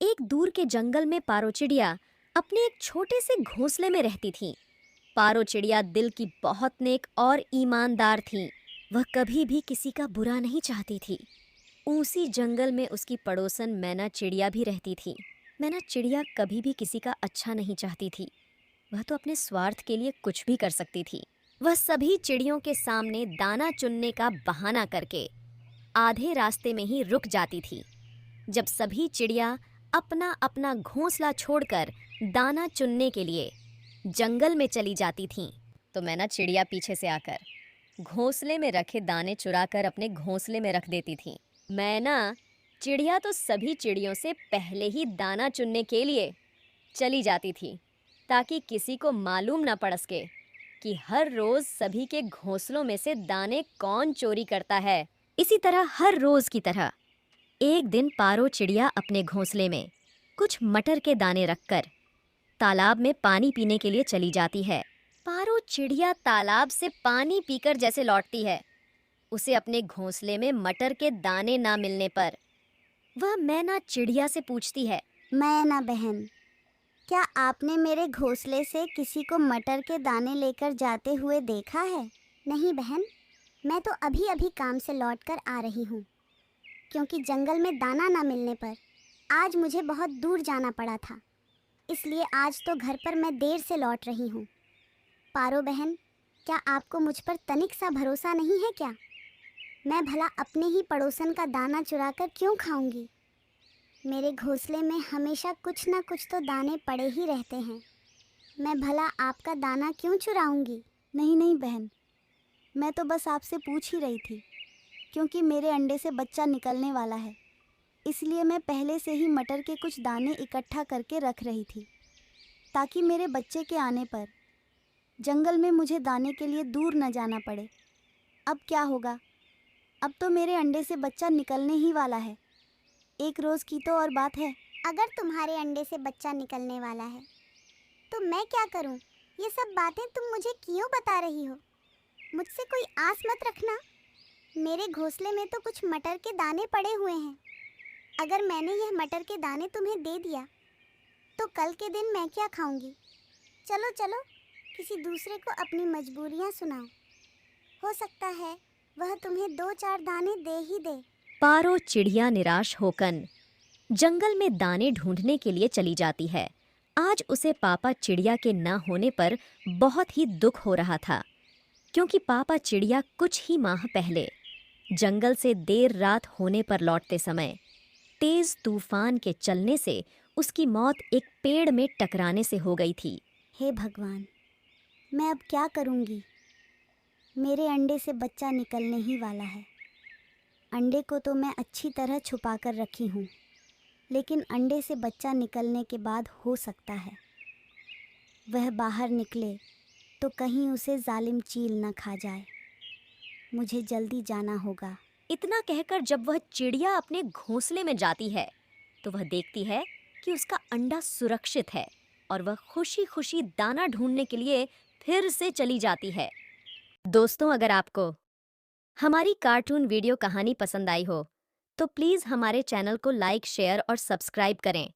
एक दूर के जंगल में पारो चिड़िया अपने एक छोटे से घोंसले में रहती थी। पारो चिड़िया दिल की बहुत नेक और ईमानदार थी। वह कभी भी किसी का बुरा नहीं चाहती थी। उसी जंगल में उसकी पड़ोसन मैना चिड़िया भी रहती थी। मैना चिड़िया कभी भी किसी का अच्छा नहीं चाहती थी। वह तो अपने स्वार्थ के लिए कुछ भी कर सकती थी। वह सभी चिड़ियों के सामने दाना चुनने का बहाना करके आधे रास्ते में ही रुक जाती थी। जब सभी चिड़िया अपना अपना घोंसला छोड़कर दाना चुनने के लिए जंगल में चली जाती थीं, तो मैना चिड़िया पीछे से आकर घोंसले में रखे दाने चुराकर अपने घोंसले में रख देती थी। मैना चिड़िया तो सभी चिड़ियों से पहले ही दाना चुनने के लिए चली जाती थी, ताकि किसी को मालूम न पड़ सके कि हर रोज सभी के घोंसलों में से दाने कौन चोरी करता है। इसी तरह हर रोज की तरह एक दिन पारो चिड़िया अपने घोंसले में कुछ मटर के दाने रखकर तालाब में पानी पीने के लिए चली जाती है। पारो चिड़िया तालाब से पानी पीकर जैसे लौटती है, उसे अपने घोंसले में मटर के दाने ना मिलने पर वह मैना चिड़िया से पूछती है, मैना बहन, क्या आपने मेरे घोंसले से किसी को मटर के दाने लेकर जाते हुए देखा है? नहीं बहन, मैं तो अभी अभी काम से लौटकर आ रही हूँ, क्योंकि जंगल में दाना ना मिलने पर आज मुझे बहुत दूर जाना पड़ा था, इसलिए आज तो घर पर मैं देर से लौट रही हूँ। पारो बहन, क्या आपको मुझ पर तनिक सा भरोसा नहीं है क्या? मैं भला अपने ही पड़ोसन का दाना चुराकर क्यों खाऊंगी? मेरे घोंसले में हमेशा कुछ ना कुछ तो दाने पड़े ही रहते हैं। मैं भला आपका दाना क्यों चुराऊंगी? नहीं नहीं बहन, मैं तो बस आपसे पूछ ही रही थी, क्योंकि मेरे अंडे से बच्चा निकलने वाला है, इसलिए मैं पहले से ही मटर के कुछ दाने इकट्ठा करके रख रही थी, ताकि मेरे बच्चे के आने पर जंगल में मुझे दाने के लिए दूर न जाना पड़े। अब क्या होगा? अब तो मेरे अंडे से बच्चा निकलने ही वाला है। एक रोज़ की तो और बात है। अगर तुम्हारे अंडे से बच्चा निकलने वाला है तो मैं क्या करूं? ये सब बातें तुम मुझे क्यों बता रही हो? मुझसे कोई आस मत रखना। मेरे घोंसले में तो कुछ मटर के दाने पड़े हुए हैं। अगर मैंने यह मटर के दाने तुम्हें दे दिया तो कल के दिन मैं क्या खाऊंगी? चलो चलो, किसी दूसरे को अपनी मजबूरियां सुनाओ। हो सकता है वह तुम्हें 2-4 दाने दे ही दे। पारो चिड़िया निराश होकर जंगल में दाने ढूंढने के लिए चली जाती है। आज उसे पापा चिड़िया के न होने पर बहुत ही दुख हो रहा था, क्योंकि पापा चिड़िया कुछ ही माह पहले जंगल से देर रात होने पर लौटते समय तेज तूफान के चलने से उसकी मौत एक पेड़ में टकराने से हो गई थी। हे भगवान, मैं अब क्या करूंगी? मेरे अंडे से बच्चा निकलने ही वाला है। अंडे को तो मैं अच्छी तरह छुपा कर रखी हूँ, लेकिन अंडे से बच्चा निकलने के बाद हो सकता है वह बाहर निकले तो कहीं उसे जालिम चील न खा जाए। मुझे जल्दी जाना होगा। इतना कहकर जब वह चिड़िया अपने घोंसले में जाती है, तो वह देखती है कि उसका अंडा सुरक्षित है और वह खुशी खुशी दाना ढूंढने के लिए फिर से चली जाती है। दोस्तों, अगर आपको हमारी कार्टून वीडियो कहानी पसंद आई हो, तो प्लीज़ हमारे चैनल को लाइक, शेयर और सब्सक्राइब करें